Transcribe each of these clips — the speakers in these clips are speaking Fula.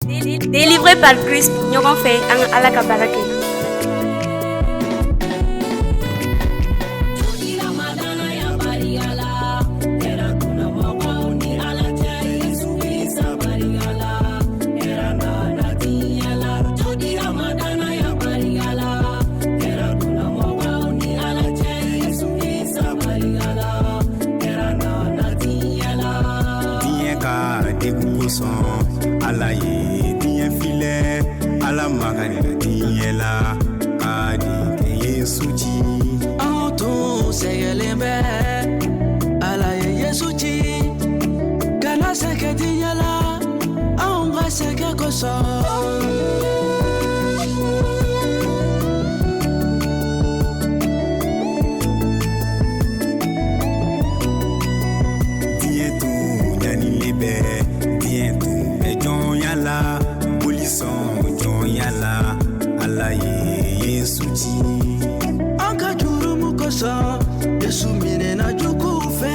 Délivré par Christ, ɲɔgɔn fɛ an ka Ala ka baara kɛ. Ala ye diɲɛ filɛ Ala magani la diɲɛ la ka di kɛ Yesu ci. Anw tun sɛgɛlen bɛ Ala ye Yesu ci kana sɛgɛ diɲɛ la anw ka sɛgɛ kosɔn. Ala ye Yesu ci. An ka jurumu kosɔn Yesu minɛna juguw fɛ.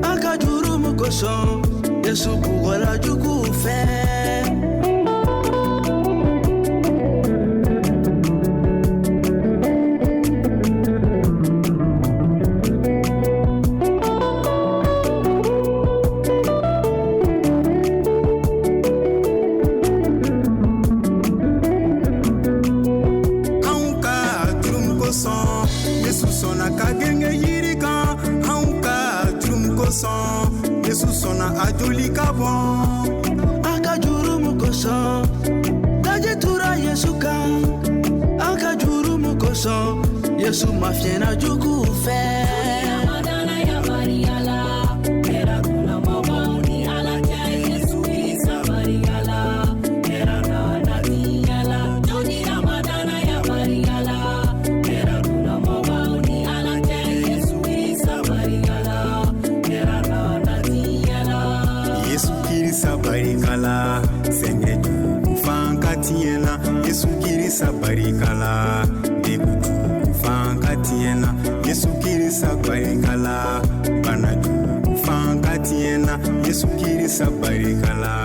An ka jurumu kosɔn Yesu bugɔla juguw fɛ. Yesu sɔnna a joli ka bɔn. An ka jurumu kosɔn daji tura Yesu kan. An ka jurumu kosɔn Yesu mafiɲɛna juguw fɛ. Sabarikala, senge jugu fanka tiena. Yesu kirisa barikala, degutu fanka tiena. Yesu kirisa barikala, bana jugu fanka tiena. Yesu kirisa barikala.